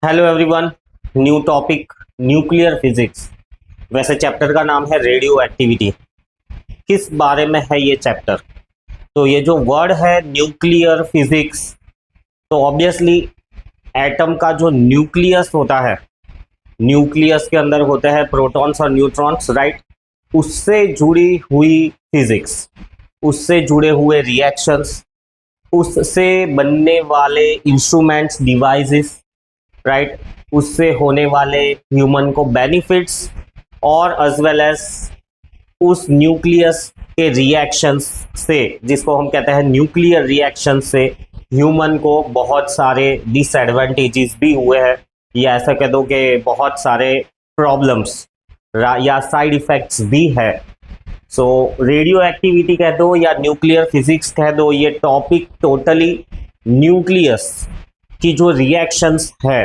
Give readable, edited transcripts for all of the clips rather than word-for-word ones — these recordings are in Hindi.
Hello everyone. New topic, nuclear physics. वैसे चैप्टर का नाम है रेडियो एक्टिविटी। किस बारे में है ये चैप्टर? तो ये जो वर्ड है न्यूक्लियर फिजिक्स, तो ऑब्वियसली एटम का जो न्यूक्लियस होता है, न्यूक्लियस के अंदर होते हैं प्रोटॉन्स और न्यूट्रॉन्स, राइट। उससे जुड़ी हुई फिजिक्स, उससे जुड़े हुए रिएक्शंस, उससे बनने वाले इंस्ट्रूमेंट्स, डिवाइसेस, राइट। उससे होने वाले ह्यूमन को बेनिफिट्स और एज वेल एज उस न्यूक्लियस के रिएक्शंस से, जिसको हम कहते हैं न्यूक्लियर रिएक्शन से, ह्यूमन को बहुत सारे डिसएडवांटेजेस भी हुए हैं, या ऐसा कह दो कि बहुत सारे प्रॉब्लम्स या साइड इफेक्ट्स भी है। सो रेडियो एक्टिविटी कह दो या न्यूक्लियर फिजिक्स कह दो, ये टॉपिक टोटली न्यूक्लियस की जो रिएक्शंस है,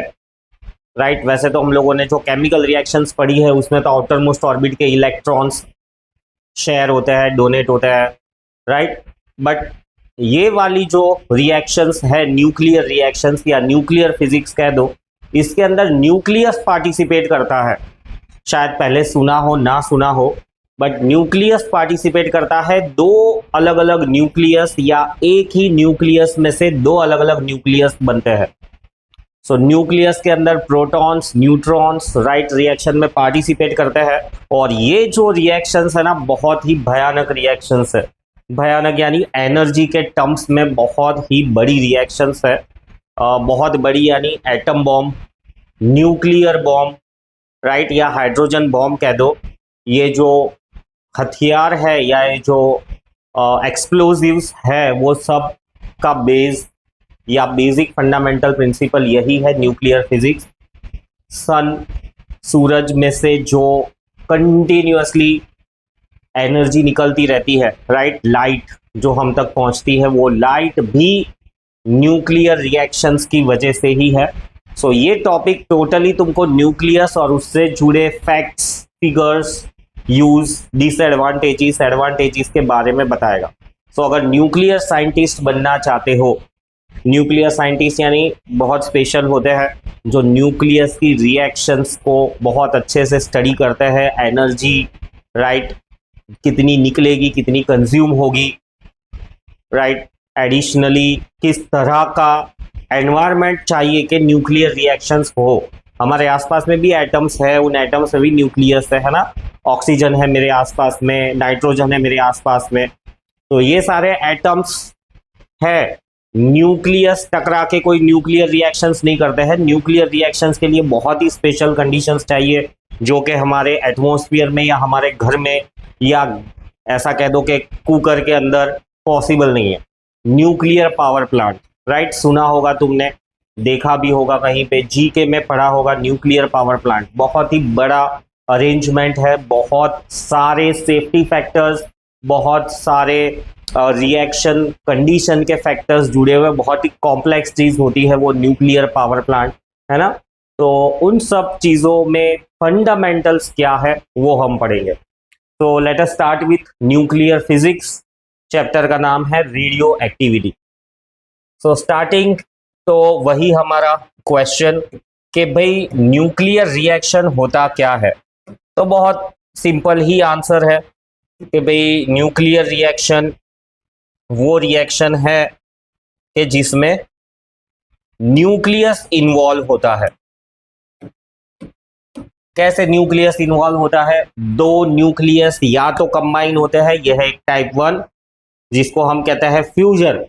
राइट। वैसे तो हम लोगों ने जो केमिकल रिएक्शंस पढ़ी है उसमें तो आउटर मोस्ट ऑर्बिट के इलेक्ट्रॉन्स शेयर होते हैं, डोनेट होते हैं, राइट। बट ये वाली जो रिएक्शंस है, न्यूक्लियर रिएक्शंस या न्यूक्लियर फिजिक्स कह दो, इसके अंदर न्यूक्लियस पार्टिसिपेट करता है। शायद पहले सुना हो ना सुना हो, बट न्यूक्लियस पार्टिसिपेट करता है। दो अलग अलग न्यूक्लियस या एक ही न्यूक्लियस में से दो अलग अलग न्यूक्लियस बनते हैं। सो न्यूक्लियस के अंदर प्रोटॉन्स, न्यूट्रॉन्स, राइट, रिएक्शन में पार्टिसिपेट करते हैं। और ये जो रिएक्शंस है ना, बहुत ही भयानक रिएक्शंस है। भयानक यानी एनर्जी के टर्म्स में बहुत ही बड़ी रिएक्शंस है। बहुत बड़ी यानी atom bomb, nuclear bomb, right, या हाइड्रोजन बॉम्ब कह दो। ये जो हथियार है या ये जो एक्सप्लोजिव्स है, वो सब का बेस या बेसिक फंडामेंटल प्रिंसिपल यही है, न्यूक्लियर फिजिक्स। सन, सूरज में से जो कंटिन्यूअसली एनर्जी निकलती रहती है, राइट, लाइट जो हम तक पहुंचती है, वो लाइट भी न्यूक्लियर रिएक्शंस की वजह से ही है। सो ये टॉपिक टोटली तुमको न्यूक्लियस और उससे जुड़े facts, figures, use, disadvantages, advantages के बारे में बताएगा। सो अगर न्यूक्लियर साइंटिस्ट बनना चाहते हो, न्यूक्लियर साइंटिस्ट यानी बहुत स्पेशल होते हैं, जो न्यूक्लियस की रिएक्शंस को बहुत अच्छे से स्टडी करते हैं। एनर्जी, राइट, कितनी निकलेगी, कितनी कंज्यूम होगी, राइट। एडिशनली किस तरह का एनवायरनमेंट चाहिए कि न्यूक्लियर रिएक्शंस हो। हमारे आसपास में भी एटम्स है, उन एटम्स में भी न्यूक्लियस है ना। ऑक्सीजन है मेरे आसपास में, नाइट्रोजन है मेरे आसपास में। तो ये सारे एटम्स है। न्यूक्लियस टकरा के कोई न्यूक्लियर रिएक्शंस नहीं करते हैं। न्यूक्लियर रिएक्शंस के लिए बहुत ही स्पेशल कंडीशंस चाहिए, जो कि हमारे एटमॉस्फेयर में या हमारे घर में या ऐसा कह दो कि कुकर के अंदर पॉसिबल नहीं है। न्यूक्लियर पावर प्लांट, राइट, सुना होगा तुमने, देखा भी होगा कहीं पे, जीके में पढ़ा होगा। न्यूक्लियर पावर प्लांट बहुत ही बड़ा अरेंजमेंट है, बहुत सारे सेफ्टी फैक्टर्स, बहुत सारे रिएक्शन कंडीशन के फैक्टर्स जुड़े हुए, बहुत ही कॉम्प्लेक्स चीज होती है वो न्यूक्लियर पावर प्लांट, है ना। तो उन सब चीजों में फंडामेंटल्स क्या है वो हम पढ़ेंगे। तो let us start with nuclear physics. Chapter का नाम है रेडियो एक्टिविटी। सो स्टार्टिंग, तो वही हमारा क्वेश्चन कि भाई न्यूक्लियर रिएक्शन होता क्या है। तो बहुत सिंपल ही आंसर है कि भाई न्यूक्लियर रिएक्शन वो रिएक्शन है कि जिसमें न्यूक्लियस इन्वॉल्व होता है। कैसे न्यूक्लियस इन्वॉल्व होता है? दो न्यूक्लियस या तो कंबाइन होते हैं, यह है एक टाइप 1 जिसको हम कहते हैं फ्यूजन,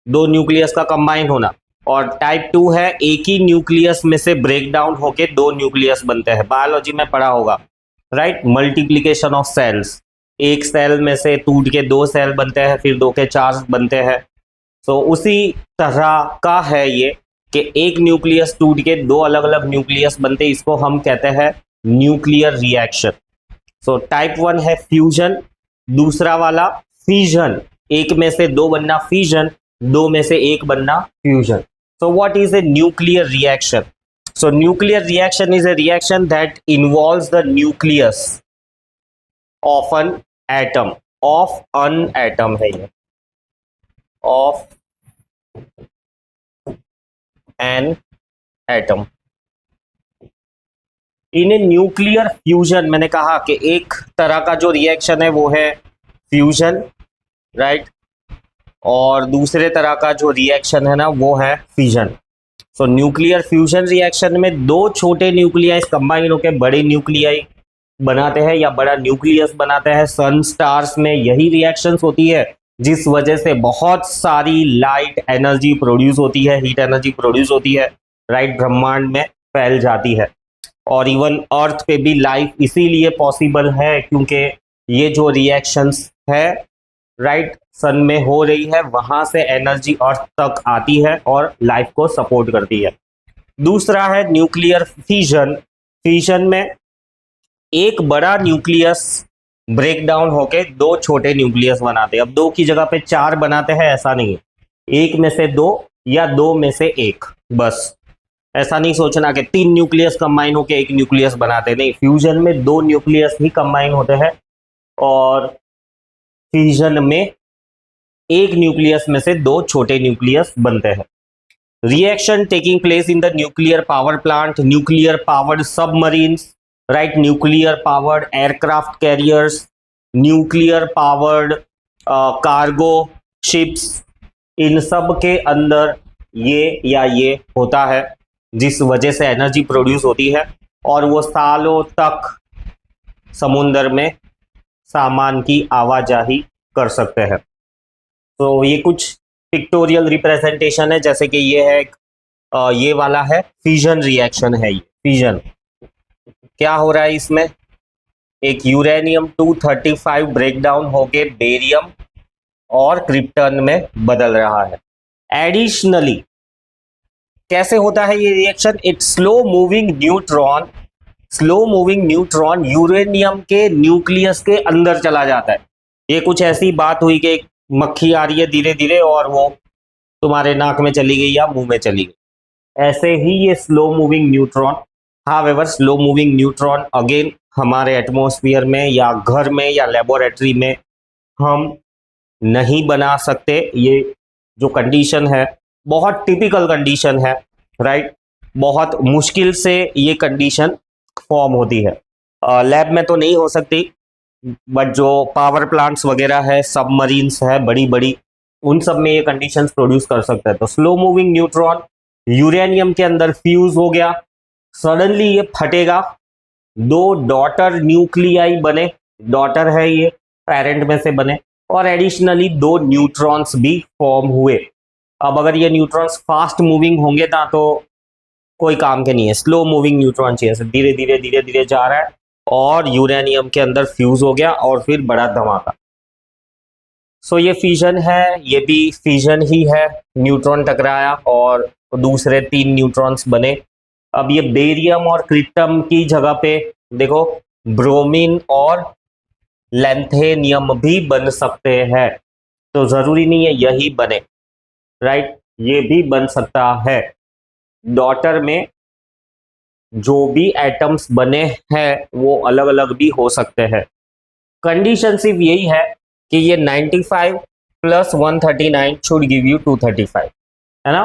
दो न्यूक्लियस का कंबाइन होना। और टाइप 2 है एक ही न्यूक्लियस में से ब्रेक डाउन होके दो न्यूक्लियस बनते हैं। बायोलॉजी में पढ़ा होगा, राइट, मल्टीप्लीकेशन ऑफ सेल्स। एक सेल में से टूट के दो सेल बनते हैं, फिर दो के चार बनते हैं। तो उसी तरह का है ये कि एक न्यूक्लियस टूट के दो अलग अलग न्यूक्लियस बनते, इसको हम कहते हैं न्यूक्लियर रिएक्शन। सो टाइप 1 है फ्यूजन, दूसरा वाला फिजन, एक में से दो बनना फिजन, दो में से एक बनना fusion. So what is a nuclear reaction? So nuclear reaction is a reaction that involves the nucleus of an atom, of an atom है ये, of an atom. In nuclear fusion मैंने कहा कि एक तरह का जो रिएक्शन है वो है फ्यूजन, राइट, और दूसरे तरह का जो रिएक्शन है ना वो है फिजन। सो न्यूक्लियर फ्यूजन रिएक्शन में दो छोटे न्यूक्लियाई कंबाइन होकर बड़े न्यूक्लियाई बनाते हैं या बड़ा न्यूक्लियस बनाते हैं। सन स्टार्स में यही रिएक्शंस होती है जिस वजह से बहुत सारी लाइट एनर्जी प्रोड्यूस होती है, हीट एनर्जी प्रोड्यूस होती है, राइट, ब्रह्मांड में फैल जाती है। और इवन अर्थ पे भी लाइफ इसीलिए पॉसिबल है क्योंकि ये जो रिएक्शंस है, राइट, सन में हो रही है, वहां से एनर्जी अर्थ तक आती है और लाइफ को सपोर्ट करती है। दूसरा है न्यूक्लियर फिजन। फिजन में एक बड़ा न्यूक्लियस ब्रेक डाउन होके दो छोटे न्यूक्लियस बनाते हैं। अब दो की जगह पे चार बनाते हैं ऐसा नहीं है, एक में से दो या दो में से एक, बस। ऐसा नहीं सोचना कि तीन न्यूक्लियस कंबाइन होके एक न्यूक्लियस बनाते, नहीं, फ्यूजन में दो न्यूक्लियस ही कंबाइन होते हैं और फिजन में एक न्यूक्लियस में से दो छोटे न्यूक्लियस बनते हैं। Reaction taking place in the nuclear power plant, nuclear powered submarines, right, nuclear powered aircraft carriers, nuclear powered cargo ships, इन सब के अंदर ये होता है जिस वजह से एनर्जी प्रोड्यूस होती है और वो सालों तक समुद्र में सामान की आवाजाही कर सकते हैं। तो ये कुछ पिक्टोरियल रिप्रेजेंटेशन है, जैसे कि ये है ये वाला है फिजन रिएक्शन है। ये फिजन क्या हो रहा है इसमें, एक यूरेनियम 235 ब्रेकडाउन होके बेरियम और क्रिप्टन में बदल रहा है। एडिशनली कैसे होता है ये रिएक्शन, एक स्लो मूविंग न्यूट्रॉन यूरेनियम के न्यूक्लियस के अंदर चला जाता है। ये कुछ ऐसी बात हुई कि एक मक्खी आ रही है धीरे धीरे और वो तुम्हारे नाक में चली गई या मुंह में चली गई, ऐसे ही ये slow moving neutron. However slow moving neutron again हमारे एटमॉस्फेयर में या घर में या लेबोरेटरी में हम नहीं बना सकते। ये जो कंडीशन है बहुत टिपिकल कंडीशन है, राइट, बहुत मुश्किल से ये कंडीशन फॉर्म होती है। लैब में तो नहीं हो सकती, बट जो पावर प्लांट्स वगैरह है, सबमरीन्स है बड़ी बड़ी, उन सब में ये कंडीशंस प्रोड्यूस कर सकता है। तो स्लो मूविंग न्यूट्रॉन यूरेनियम के अंदर फ्यूज हो गया, सडनली ये फटेगा, दो डॉटर न्यूक्लियाई बने, डॉटर है ये, पेरेंट में से बने, और एडिशनली दो न्यूट्रॉन्स भी फॉर्म हुए। अब अगर ये न्यूट्रॉन्स फास्ट मूविंग होंगे ना तो कोई काम के नहीं है, स्लो मूविंग न्यूट्रॉन चाहिए, धीरे धीरे धीरे धीरे जा रहा है और यूरेनियम के अंदर फ्यूज हो गया और फिर बड़ा धमाका। सो ये फिजन है, ये भी फिजन ही है, न्यूट्रॉन टकराया और दूसरे तीन न्यूट्रॉन्स बने। अब ये बेरियम और क्रिप्टम की जगह पे देखो ब्रोमीन और लैंथेनियम भी बन सकते हैं, तो जरूरी नहीं है यही बने, राइट, ये भी बन सकता है। डॉटर में जो भी एटम्स बने हैं वो अलग अलग भी हो सकते हैं। कंडीशन सिर्फ यही है कि ये 95 प्लस 139 शुड गिव यू 235, है ना।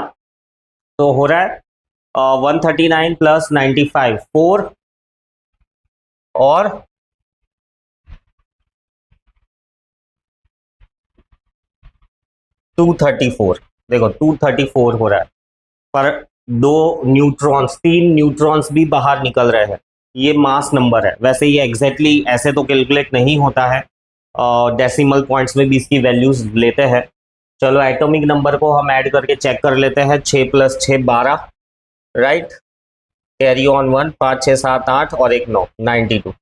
तो हो रहा है 139 प्लस 95 4 और 234, देखो 234 हो रहा है, पर दो न्यूट्रॉन्स, तीन न्यूट्रॉन्स भी बाहर निकल रहे हैं। ये मास नंबर है, वैसे ये एग्जैक्टली ऐसे तो कैलकुलेट नहीं होता है, डेसिमल पॉइंट्स में भी इसकी वैल्यूज लेते हैं। चलो एटॉमिक नंबर को हम ऐड करके चेक कर लेते हैं, 6 प्लस 6 12, राइट, कैरी ऑन 1, 5 6 7 8 और एक 9, 92।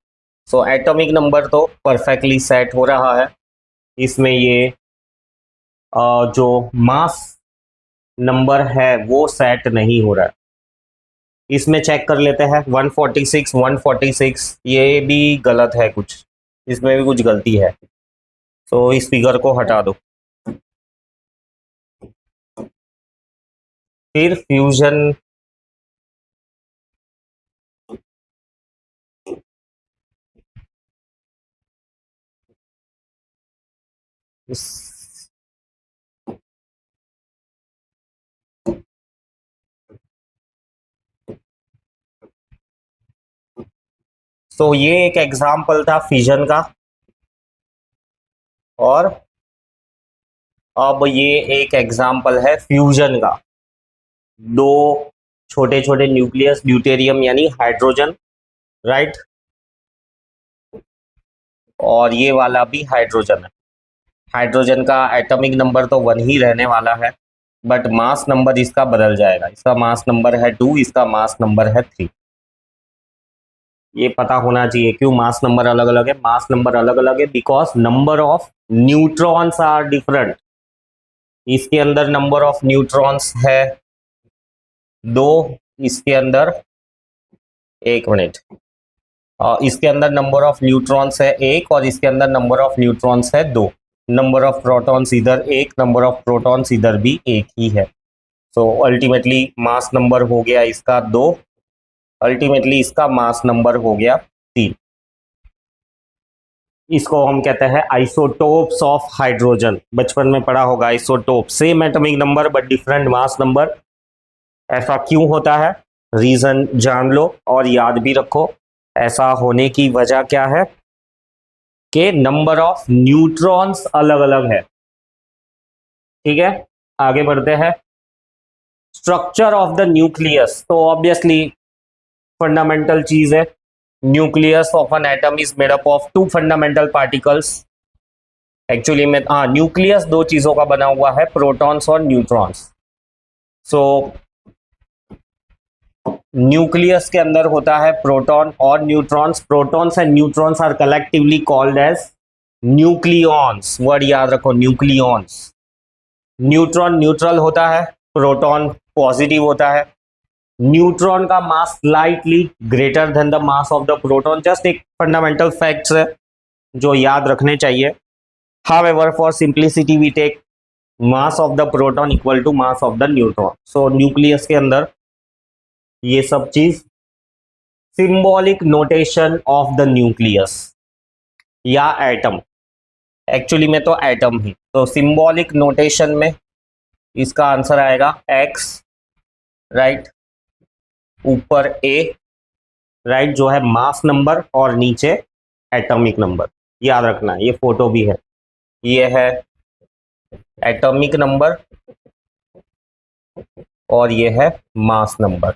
सो एटॉमिक नंबर तो परफेक्टली सेट हो रहा है। इसमें ये जो मास नंबर है वो सेट नहीं हो रहा है। इसमें चेक कर लेते हैं 146 146, ये भी गलत है, कुछ इसमें भी कुछ गलती है, तो इस फिगर को हटा दो। फिर फ्यूजन सो ये एक एग्जाम्पल था फिजन का, और अब ये एक एग्जाम्पल है फ्यूजन का। दो छोटे छोटे न्यूक्लियस, ड्यूटेरियम यानी हाइड्रोजन, राइट, और ये वाला भी हाइड्रोजन है। हाइड्रोजन का एटॉमिक नंबर तो 1 ही रहने वाला है, बट मास नंबर इसका बदल जाएगा। इसका मास नंबर है 2, इसका मास नंबर है 3। ये पता होना चाहिए क्यों मास नंबर अलग अलग है। मास नंबर अलग अलग है because number of neutrons are different. इसके अंदर नंबर ऑफ न्यूट्रॉन्स है 2, इसके अंदर 1 मिनट, इसके अंदर नंबर ऑफ न्यूट्रॉन्स है 1 और इसके अंदर नंबर ऑफ न्यूट्रॉन्स है 2। नंबर ऑफ प्रोटॉन्स इधर 1, नंबर ऑफ प्रोटॉन्स इधर भी 1 ही है। सो अल्टीमेटली मास नंबर हो गया इसका 2, अल्टीमेटली इसका मास नंबर हो गया 3। इसको हम कहते हैं आइसोटोप्स ऑफ हाइड्रोजन। बचपन में पढ़ा होगा isotope, same atomic number but different mass number. ऐसा क्यों होता है, रीजन जान लो और याद भी रखो। ऐसा होने की वजह क्या है कि नंबर ऑफ न्यूट्रॉन्स अलग अलग है। ठीक है, आगे बढ़ते हैं। स्ट्रक्चर ऑफ द न्यूक्लियस, तो ऑब्वियसली फंडामेंटल चीज है। Nucleus of an atom is made up of 2 fundamental particles. Actually में न्यूक्लियस 2 चीजों का बना हुआ है, प्रोटॉन्स और न्यूट्रॉन्स। सो न्यूक्लियस के अंदर होता है प्रोटॉन और neutrons. Protons and neutrons are collectively called as nucleons. Word याद रखो, न्यूक्लियॉन्स। न्यूट्रॉन न्यूट्रल होता है, प्रोटॉन पॉजिटिव होता है। न्यूट्रॉन का mass slightly greater than the mass of the proton. Just एक फंडामेंटल फैक्ट्स है जो याद रखने चाहिए। However for simplicity we take mass of the proton equal to mass of the neutron. So nucleus के अंदर ये सब चीज, symbolic notation of the nucleus या एटम, एक्चुअली में तो एटम ही, तो सिंबॉलिक नोटेशन में इसका आंसर आएगा x, राइट, ऊपर a, राइट, जो है मास नंबर, और नीचे एटॉमिक नंबर। याद रखना, ये फोटो भी है, ये है एटॉमिक नंबर और ये है मास नंबर।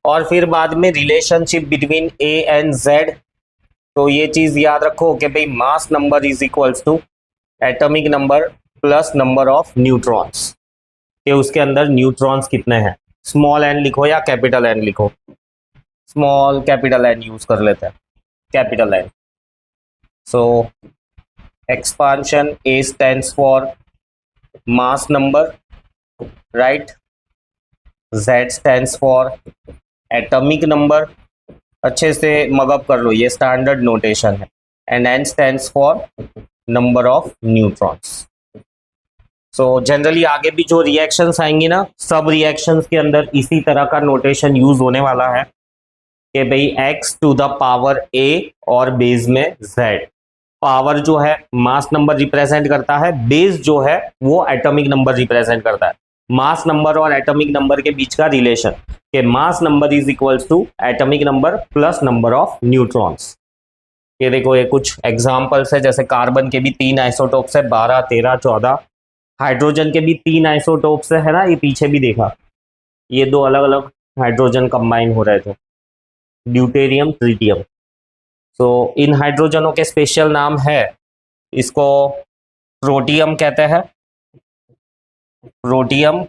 और फिर बाद में relationship between a and z। तो ये चीज याद रखो कि भाई mass number is equals to atomic number plus number of neutrons, कि उसके अंदर न्यूट्रॉन्स कितने हैं। स्मॉल एन लिखो या कैपिटल एन लिखो, स्मॉल कैपिटल एन यूज कर लेते हैं, capital N. So expansion A stands for mass number, right, Z stands for atomic number. अच्छे से मगअप कर लो, ये स्टैंडर्ड नोटेशन है। And N stands for number of neutrons. So generally आगे भी जो रिएक्शंस आएंगी ना, सब रिएक्शंस के अंदर इसी तरह का नोटेशन यूज होने वाला है कि भाई x to the power a और बेस में z। पावर जो है मास नंबर रिप्रेजेंट करता है, बेस जो है वो एटॉमिक नंबर रिप्रेजेंट करता है। मास नंबर और एटॉमिक नंबर के बीच का रिलेशन कि mass number is equals to atomic number plus number of neutrons. ये देखो, ये कुछ एग्जांपल्स है, जैसे कार्बन के भी 3 आइसोटोप्स है, 12, 13, 14। हाइड्रोजन के भी 3 आइसोटोप्स है ना, ये पीछे भी देखा, ये 2 अलग अलग हाइड्रोजन कंबाइन हो रहे थे, ड्यूटेरियम, ट्रिटियम। सो इन हाइड्रोजनों के स्पेशल नाम है, इसको प्रोटियम कहते हैं, प्रोटियम,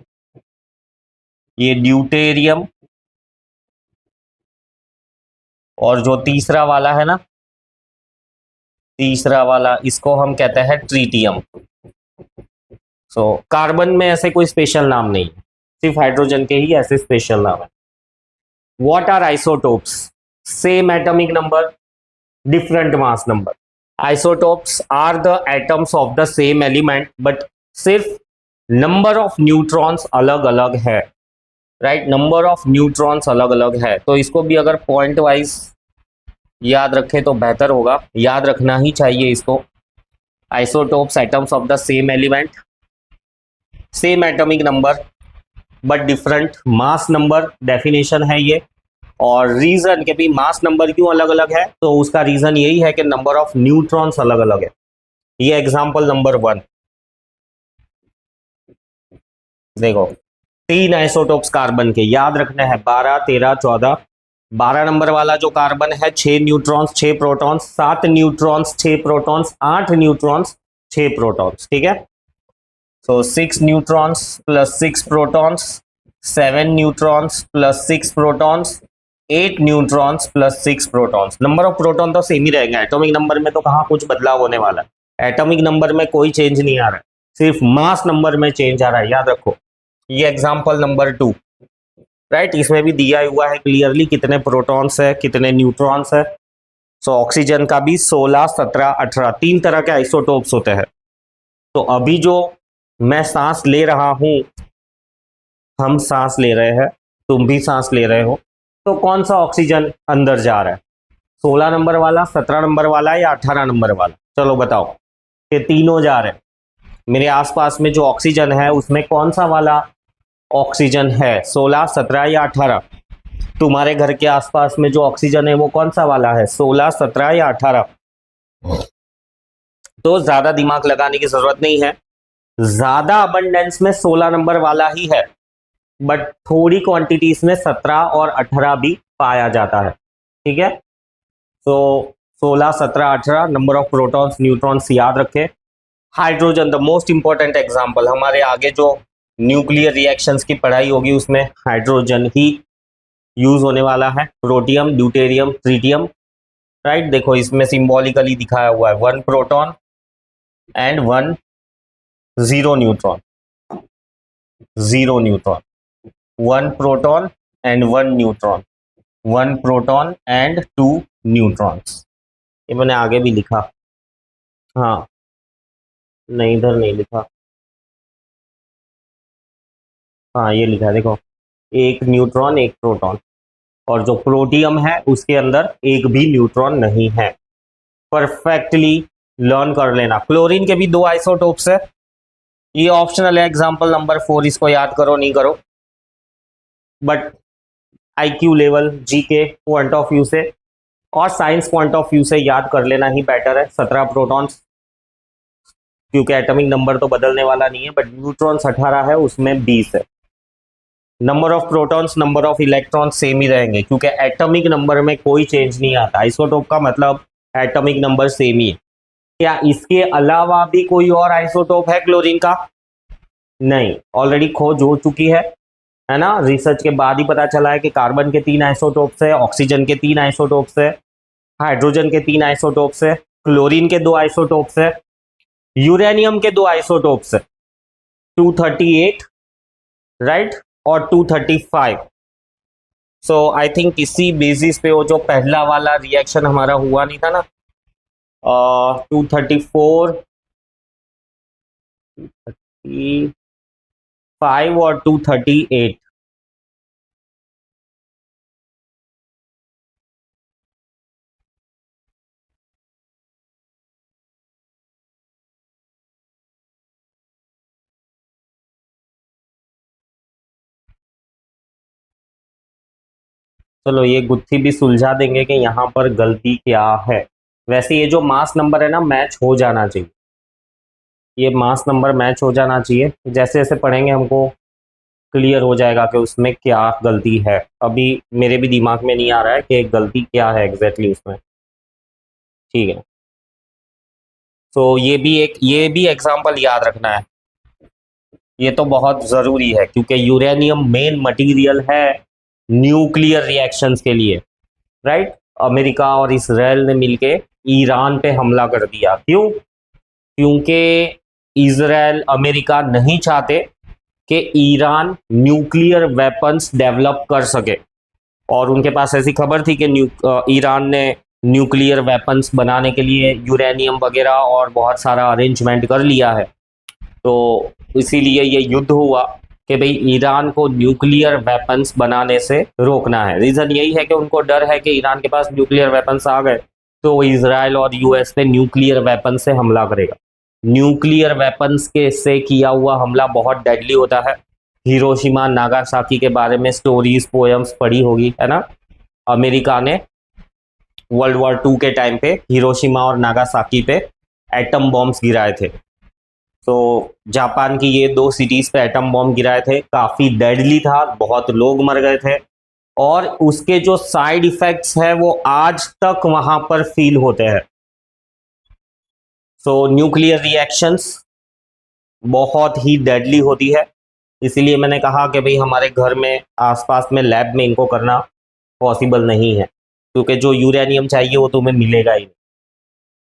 ये ड्यूटेरियम, और जो तीसरा वाला है ना, तीसरा वाला, इसको हम कहते हैं ट्रिटियम। सो कार्बन में ऐसे कोई स्पेशल नाम नहीं है, सिर्फ हाइड्रोजन के ही ऐसे स्पेशल नाम है। What are isotopes? Same atomic number, different mass number. Isotopes are the atoms of the same element, but सिर्फ नंबर ऑफ न्यूट्रॉन्स अलग अलग है, राइट, नंबर ऑफ न्यूट्रॉन्स अलग अलग है। तो इसको भी अगर पॉइंट वाइज याद रखें तो बेहतर होगा, याद रखना ही चाहिए इसको। Isotopes atoms of the same element, same atomic number but different mass number, definition है ये। और रीजन के भी मास नंबर क्यों अलग अलग है, तो उसका रीजन यही है कि नंबर ऑफ न्यूट्रॉन्स अलग अलग है। ये एग्जांपल नंबर 1 देखो, 3 आइसोटोप्स कार्बन के याद रखने हैं, 12, 13, 14। 12 नंबर वाला जो कार्बन है 6 neutrons 6 protons, 7 neutrons 6 protons, 8 neutrons 6 protons, ठीक है। सो 6 neutrons plus 6 protons, 7 neutrons plus 6 protons, 8 neutrons plus 6 protons. Number of proton तो सेम ही रहेगा, एटॉमिक नंबर में तो कहाँ कुछ बदलाव होने वाला है। एटॉमिक नंबर में कोई चेंज नहीं आ रहा है, सिर्फ मास नंबर में चेंज आ रहा है, याद रखो। ये एग्जांपल नंबर 2, राइट। इसमें भी दिया हुआ है क्लियरली कितने प्रोटॉन्स है कितने न्यूट्रॉन्स है। सो ऑक्सीजन का भी 16, 17, 18 3 तरह के आइसोटोप्स होते हैं। तो अभी जो मैं सांस ले रहा हूं, हम सांस ले रहे हैं, तुम भी सांस ले रहे हो, तो कौन सा ऑक्सीजन अंदर जा रहा है, 16 नंबर वाला, 17 नंबर वाला या 18 नंबर वाला? चलो बताओ। ये तीनों जा रहे हैं। मेरे आसपास में जो ऑक्सीजन है उसमें कौन सा वाला ऑक्सीजन है, 16, 17 या 18? तुम्हारे घर के आसपास में जो ऑक्सीजन है वो कौन सा वाला है, 16, 17 या 18? तो ज्यादा दिमाग लगाने की जरूरत नहीं है, ज्यादा अबंडेंस में 16 नंबर वाला ही है, बट थोड़ी क्वांटिटीज में 17 और 18 भी पाया जाता है, ठीक है। तो 16, 17, 18 नंबर ऑफ प्रोटॉन्स न्यूट्रॉन्स याद रखें। Hydrogen the most important example, हमारे आगे जो न्यूक्लियर रिएक्शंस की पढ़ाई होगी उसमें हाइड्रोजन ही यूज होने वाला है, प्रोटियम, ड्यूटेरियम, ट्रिटियम, राइट। देखो इसमें सिंबॉलिकली दिखाया हुआ है 1 proton and 1 0 neutron, 0 neutron, 1 proton and 1 neutron, 1 proton and 2 neutrons. ये मैंने आगे भी लिखा, हाँ नहीं इधर नहीं लिखा, हाँ ये लिखा है देखो, 1 न्यूट्रॉन 1 प्रोटॉन, और जो प्रोटियम है उसके अंदर एक भी न्यूट्रॉन नहीं है। परफेक्टली लर्न कर लेना। क्लोरीन के भी 2 आइसोटोप्स है, ये ऑप्शनल है, एग्जांपल नंबर 4, इसको याद करो नहीं करो, but IQ level, GK point of view से और साइंस पॉइंट ऑफ व्यू से याद कर लेना ही बेटर है। 17 प्रोटॉन्स, क्योंकि एटॉमिक नंबर तो बदलने वाला नहीं है, बट न्यूट्रॉन्स 18 है, उसमें 20 है। Number of protons number of electrons same ही रहेंगे, क्योंकि एटॉमिक नंबर में कोई चेंज नहीं आता। आइसोटोप का मतलब एटॉमिक नंबर सेम ही है। क्या इसके अलावा भी कोई और आइसोटोप है क्लोरीन का? नहीं, ऑलरेडी खोज हो चुकी है ना। रिसर्च के बाद ही पता चला है कि कार्बन के 3 आइसोटोप्स है, ऑक्सीजन के 3 आइसोटोप्स है, हाइड्रोजन के 3 आइसोटोप्स है, क्लोरीन के 2 आइसोटोप्स है, यूरेनियम के 2 आइसोटोप्स है, 238 राइट और 235। सो आई थिंक इसी बेसिस पे वो जो पहला वाला रिएक्शन हमारा हुआ नहीं था ना, 234, 235 और 238, चलो ये गुत्थी भी सुलझा देंगे कि यहाँ पर गलती क्या है। वैसे ये जो मास नंबर है ना मैच हो जाना चाहिए, ये मास नंबर मैच हो जाना चाहिए। जैसे जैसे पढ़ेंगे हमको क्लियर हो जाएगा कि उसमें क्या गलती है। अभी मेरे भी दिमाग में नहीं आ रहा है कि गलती क्या है एग्जैक्टली उसमें, ठीक है। तो ये भी एग्जाम्पल याद रखना है, ये तो बहुत ज़रूरी है, क्योंकि यूरेनियम मेन मटेरियल है न्यूक्लियर रिएक्शंस के लिए, राइट। अमेरिका और इसराइल ने मिलके ईरान पे हमला कर दिया, क्यों? क्योंकि इसराइल, अमेरिका नहीं चाहते कि ईरान न्यूक्लियर वेपन्स डेवलप कर सके, और उनके पास ऐसी खबर थी कि ईरान ने न्यूक्लियर वेपन्स बनाने के लिए यूरेनियम वगैरह और बहुत सारा अरेंजमेंट कर लिया है। तो इसीलिए ये युद्ध हुआ कि भाई ईरान को न्यूक्लियर वेपन्स बनाने से रोकना है। रीज़न यही है कि उनको डर है कि ईरान के पास न्यूक्लियर वेपन्स आ गए तो इजराइल और यूएस पे न्यूक्लियर वेपन से हमला करेगा। न्यूक्लियर वेपन्स के से किया हुआ हमला बहुत डेडली होता है। हिरोशिमा नागासाकी के बारे में स्टोरीज पोएम्स पढ़ी होगी, है ना। अमेरिका ने वर्ल्ड वॉर 2 के टाइम पे हिरोशिमा और नागासाकी पे एटम बॉम्ब्स गिराए थे। तो जापान की ये 2 सिटीज पे एटम बॉम्ब गिराए थे, काफी डेडली था, बहुत लोग मर गए थे और उसके जो साइड इफेक्ट्स हैं वो आज तक वहां पर फील होते हैं। सो न्यूक्लियर रिएक्शंस बहुत ही डेडली होती है, इसीलिए मैंने कहा कि भाई हमारे घर में आसपास में लैब में इनको करना पॉसिबल नहीं है, क्योंकि जो यूरेनियम चाहिए वो तुम्हें मिलेगा ही नहीं।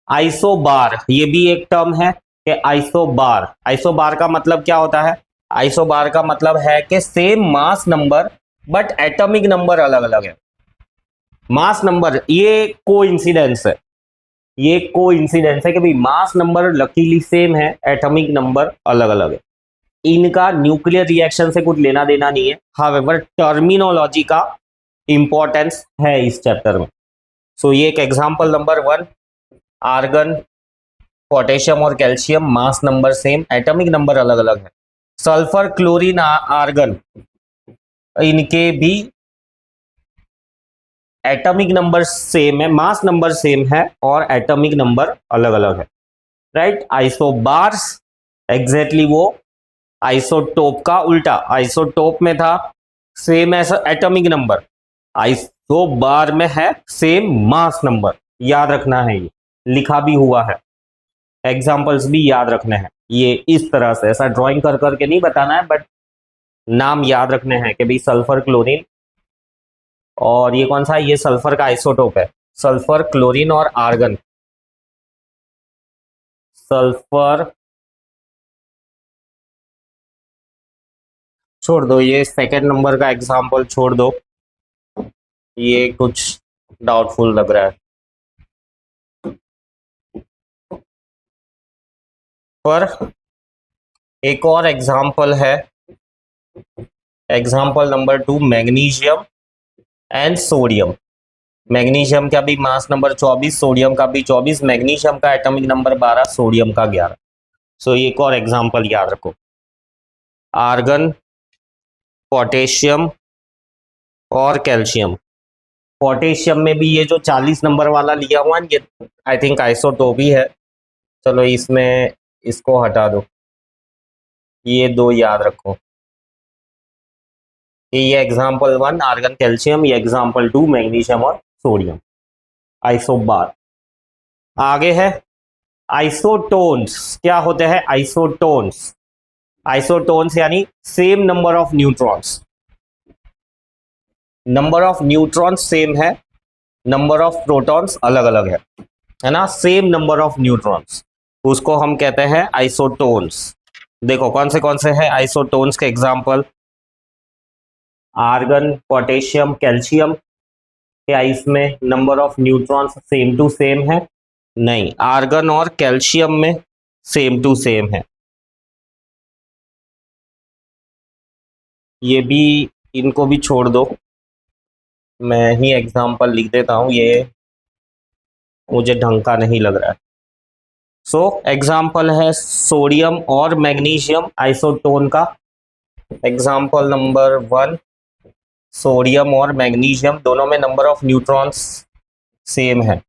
आइसोबार, ये भी एक टर्म है कि आइसोबार, आइसोबार का मतलब क्या होता है? आइसोबार का मतलब है कि same mass number but atomic number अलग अलग है। मास नंबर ये कोइंसिडेंस है, ये कोइंसिडेंस है कि भाई मास नंबर लकीली सेम है, एटॉमिक नंबर अलग अलग है। इनका न्यूक्लियर रिएक्शन से कुछ लेना देना नहीं है, हावेवर टर्मिनोलॉजी का इंपॉर्टेंस है इस चैप्टर में। सो ये एक एग्जांपल नंबर 1, आर्गन, पोटेशियम और calcium mass number same, atomic number अलग अलग है। सल्फर, क्लोरीन, आर्गन, इनके भी एटॉमिक नंबर सेम है, मास नंबर सेम है और एटॉमिक नंबर अलग अलग है, राइट। आइसोबार्स एग्जैक्टली वो आइसोटोप का उल्टा, आइसोटोप में था सेम ऐसा एटॉमिक नंबर, आइसोबार में है सेम मास नंबर। याद रखना है, ये लिखा भी हुआ है, एग्जाम्पल्स भी याद रखने हैं। ये इस तरह से ऐसा ड्राइंग कर करके नहीं बताना है, बट नाम याद रखने हैं कि भाई सल्फर, क्लोरीन, और ये कौन सा है? ये सल्फर का आइसोटोप है, सल्फर, क्लोरीन और आर्गन। सल्फर छोड़ दो, ये सेकंड नंबर का एग्जांपल छोड़ दो, ये कुछ डाउटफुल लग रहा है। पर एक और एग्जांपल है, example number 2, magnesium and sodium. Magnesium का भी मास नंबर 24, सोडियम का भी 24, मैग्नीशियम का एटॉमिक नंबर 12, सोडियम का 11। सो एक और एग्जांपल याद रखो, आर्गन, पोटेशियम और कैल्शियम। पोटेशियम में भी ये जो 40 नंबर वाला लिया हुआ है, ये आई थिंक आइसोटोप ही है, चलो इसमें इसको हटा दो, ये 2 याद रखो। ये एग्जाम्पल 1 आर्गन, कैल्शियम, ये एग्जाम्पल 2 मैग्नीशियम और सोडियम, आइसोबार। आगे है आइसोटोन्स। क्या होते हैं आइसोटोन्स? आइसोटोन्स यानी same number of neutrons, number of neutrons same है, नंबर ऑफ प्रोटॉन्स अलग अलग है ना, सेम नंबर ऑफ न्यूट्रॉन्स, उसको हम कहते हैं आइसोटोन्स। देखो कौन से हैं आइसोटोन्स के एग्जाम्पल, आर्गन, पोटेशियम, कैल्शियम। क्या इसमें number of neutrons same to same है? नहीं, आर्गन और कैल्शियम में सेम टू सेम है। ये भी, इनको भी छोड़ दो, मैं ही एग्जाम्पल लिख देता हूं, ये मुझे ढंग का नहीं लग रहा है। सो एग्जाम्पल है सोडियम और मैग्नीशियम आइसोटोन का, एग्जाम्पल नंबर 1 सोडियम और मैग्नीशियम, दोनों में नंबर ऑफ न्यूट्रॉन्स सेम है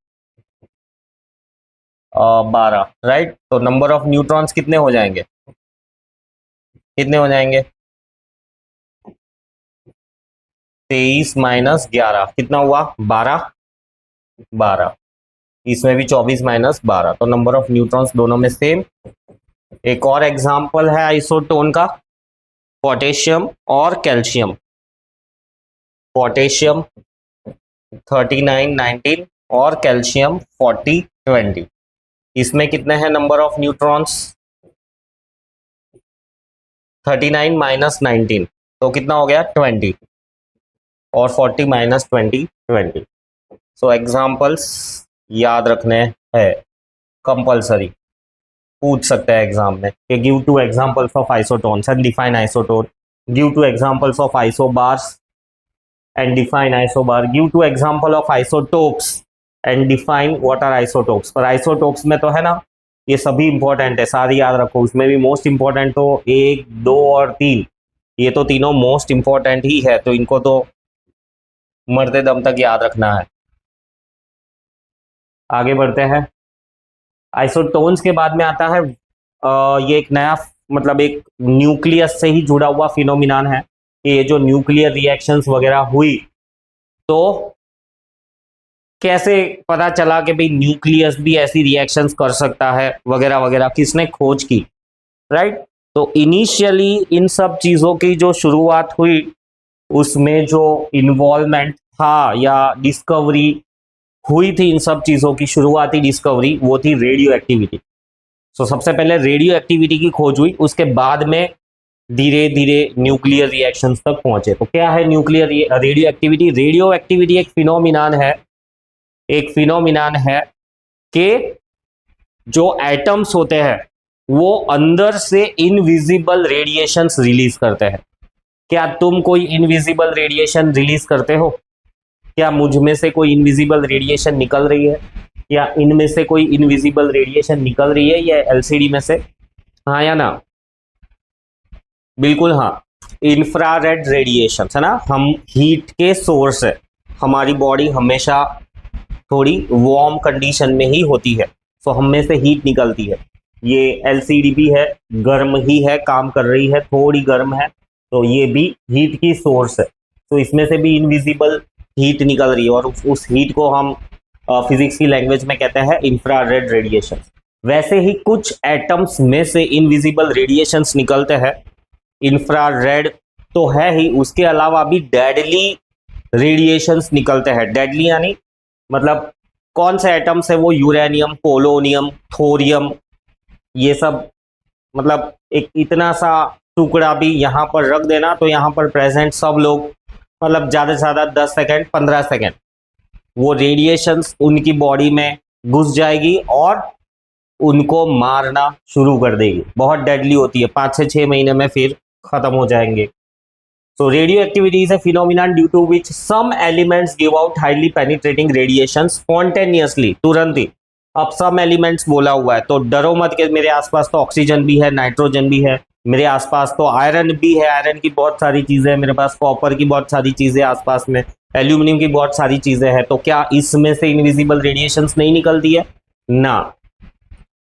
12, राइट। तो नंबर ऑफ न्यूट्रॉन्स कितने हो जाएंगे, कितने हो जाएंगे? 23 माइनस 11 कितना हुआ? 12, 12। इसमें भी 24 माइनस 12, तो नंबर ऑफ न्यूट्रॉन्स दोनों में सेम। एक और एग्जाम्पल है आइसोटोन का, पोटेशियम और कैल्शियम। पोटेशियम 39, 19 और कैल्शियम 40, 20। इसमें कितने हैं नंबर ऑफ न्यूट्रॉन्स? 39 माइनस 19, तो कितना हो गया? 20, और 40 माइनस 20, 20। सो एग्जाम्पल्स याद रखने हैं, कंपलसरी, पूछ सकते हैं एग्जाम में कि give 2 examples of isotones and define isotone, give 2 examples of isobars and define isobar, give 2 example of isotopes and define what are isotopes. पर आइसोटोप्स में तो है ना, ये सभी इंपॉर्टेंट है, सारे याद रखो। उसमें भी मोस्ट इंपॉर्टेंट तो 1, 2 और 3, ये तो तीनों मोस्ट इंपॉर्टेंट ही है, तो इनको तो मरते दम तक याद रखना है। आगे बढ़ते हैं। आइसोटोन्स के बाद में आता है ये एक नया मतलब एक न्यूक्लियस से ही जुड़ा हुआ फिनोमिनान है कि ये जो न्यूक्लियर रिएक्शंस वगैरह हुई तो कैसे पता चला कि भाई न्यूक्लियस भी ऐसी रिएक्शंस कर सकता है वगैरह वगैरह, किसने खोज की, राइट। तो इनिशियली इन सब चीज़ों की जो शुरुआत हुई उसमें जो इन्वॉल्वमेंट था या डिस्कवरी हुई थी, इन सब चीज़ों की शुरुआती डिस्कवरी वो थी रेडियो एक्टिविटी। सो सबसे पहले रेडियो एक्टिविटी की खोज हुई, उसके बाद में धीरे धीरे न्यूक्लियर रिएक्शंस तक पहुंचे। तो क्या है nuclear radio activity? Radio activity एक फिनोमिनान है कि जो एटम्स होते हैं वो अंदर से इनविजिबल रेडिएशंस रिलीज करते हैं। क्या तुम कोई इनविजिबल रेडिएशन रिलीज करते हो? क्या मुझ में से कोई इनविजिबल रेडिएशन निकल रही है? या इनमें से कोई इनविजिबल रेडिएशन निकल रही है या एलसीडी में से? हाँ या ना? बिल्कुल हाँ। इंफ्रारेड रेडिएशन है ना, हम हीट के सोर्स है। हमारी बॉडी हमेशा थोड़ी वार्म कंडीशन में ही होती है, तो हम में से हीट निकलती है। ये एलसीडी भी है, गर्म ही है, काम कर रही है, थोड़ी गर्म है, तो ये भी हीट की सोर्स है। तो इसमें से भी इनविजिबल हीट निकल रही है और उस हीट को हम फिजिक्स की लैंग्वेज में कहते हैं इंफ्रारेड रेडिएशन। वैसे ही कुछ एटम्स में से इनविजिबल रेडिएशंस निकलते हैं। इंफ्रारेड तो है ही, उसके अलावा भी डेडली रेडिएशंस निकलते हैं। डेडली यानी मतलब कौन से एटम्स है वो? यूरेनियम, पोलोनियम, थोरियम, ये सब। मतलब एक इतना सा टुकड़ा भी यहाँ पर रख देना तो यहाँ पर प्रेजेंट सब लोग मतलब ज़्यादा से ज़्यादा 10 सेकेंड 15 सेकेंड वो रेडिएशंस उनकी बॉडी में घुस जाएगी और उनको मारना शुरू कर देगी। बहुत डेडली होती है, 5 से 6 महीने में फिर खत्म हो जाएंगे। So radioactivity is a phenomenon due to which some elements give out highly penetrating radiation spontaneously, तुरंत ही। अब some elements बोला हुआ है तो डरो मत कि मेरे आसपास तो ऑक्सीजन भी है, नाइट्रोजन भी है, मेरे आसपास तो आयरन भी है, आयरन की बहुत सारी चीजें हैं, मेरे पास कॉपर की बहुत सारी चीजें आसपास में, एल्यूमिनियम की बहुत सारी चीजें हैं। तो क्या इसमें से इनविजिबल रेडिएशंस नहीं निकलती है ना?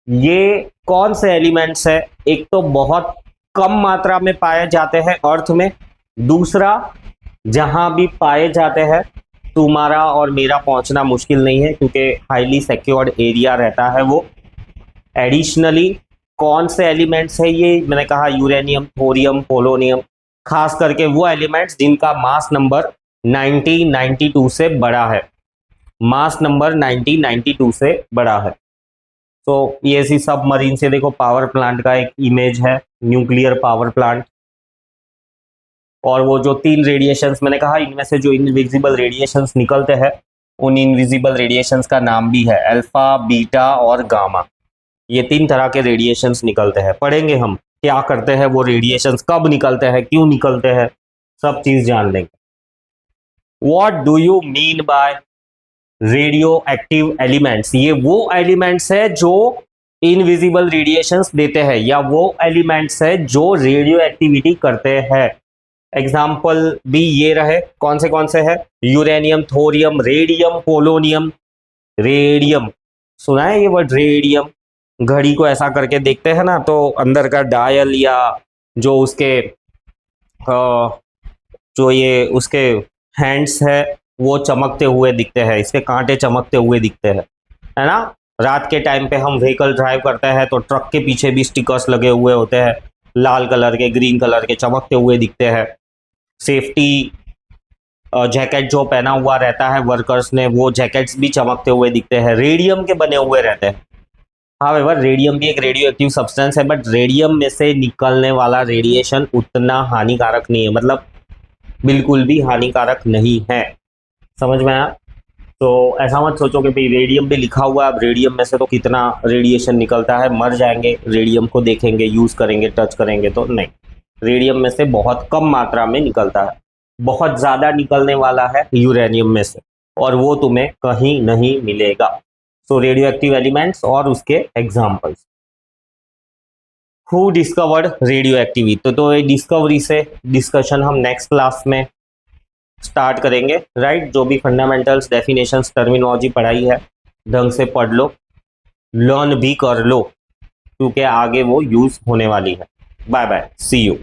ये कौन से एलिमेंट्स है? एक तो बहुत कम मात्रा में पाए जाते हैं अर्थ में, दूसरा जहां भी पाए जाते हैं तुम्हारा और मेरा पहुंचना मुश्किल नहीं है क्योंकि हाईली सिक्योर्ड एरिया रहता है वो। एडिशनली कौन से एलिमेंट्स है ये? मैंने कहा यूरेनियम, थोरियम, पोलोनियम, खास करके वो एलिमेंट्स जिनका मास नंबर 1992 से बड़ा है। मास नंबर 1992 से बड़ा है। तो ये सी सबमरीन से देखो पावर प्लांट का एक इमेज है, न्यूक्लियर पावर प्लांट। और वो जो 3 रेडिएशंस मैंने कहा, इनमें से जो इनविजिबल रेडिएशंस निकलते हैं उन इनविजिबल रेडिएशंस का नाम भी है अल्फा, बीटा और गामा। ये 3 तरह के रेडिएशंस निकलते हैं। पढ़ेंगे हम क्या करते हैं वो रेडिएशंस, कब निकलते हैं, क्यों निकलते हैं, सब चीज जान लेंगे। What do you mean by radio active elements? ये वो एलिमेंट्स है जो इनविजिबल रेडिएशंस देते हैं या वो एलिमेंट्स है जो रेडियो एक्टिविटी करते हैं। एग्जाम्पल भी ये रहे, कौन से है? Uranium, thorium, radium, polonium. Radium सुना है ये वर्ड, रेडियम। घड़ी को ऐसा करके देखते हैं ना तो अंदर का डायल या जो उसके जो ये उसके हैंड्स है वो चमकते हुए दिखते हैं, इसके कांटे चमकते हुए दिखते हैं, है ना। रात के टाइम पे हम व्हीकल ड्राइव करते हैं तो ट्रक के पीछे भी स्टिकर्स लगे हुए होते हैं, लाल कलर के, ग्रीन कलर के, चमकते हुए दिखते हैं। सेफ्टी जैकेट जो पहना हुआ रहता है वर्कर्स ने, वो जैकेट्स भी चमकते हुए दिखते हैं, रेडियम के बने हुए रहते हैं। हाउएवर रेडियम भी एक रेडियो एक्टिव सब्सटेंस है, बट रेडियम में से निकलने वाला रेडिएशन उतना हानिकारक नहीं है, मतलब बिल्कुल भी हानिकारक नहीं है। समझ में आया? तो ऐसा मत सोचो कि भाई रेडियम भी लिखा हुआ है, अब रेडियम में से तो कितना रेडिएशन निकलता है, मर जाएंगे रेडियम को देखेंगे, यूज करेंगे, टच करेंगे तो नहीं। रेडियम में से बहुत कम मात्रा में निकलता है। बहुत ज्यादा निकलने वाला है यूरेनियम में से, और वो तुम्हें कहीं नहीं मिलेगा। सो रेडियो एक्टिव एलिमेंट्स और उसके examples. Who discovered radio activity? तो ये डिस्कवरी से डिस्कशन हम नेक्स्ट क्लास में स्टार्ट करेंगे। राइट, जो भी फंडामेंटल्स, डेफिनेशंस, टर्मिनोलॉजी पढ़ाई है ढंग से पढ़ लो, लर्न भी कर लो, क्योंकि आगे वो यूज होने वाली है। Bye bye, see you.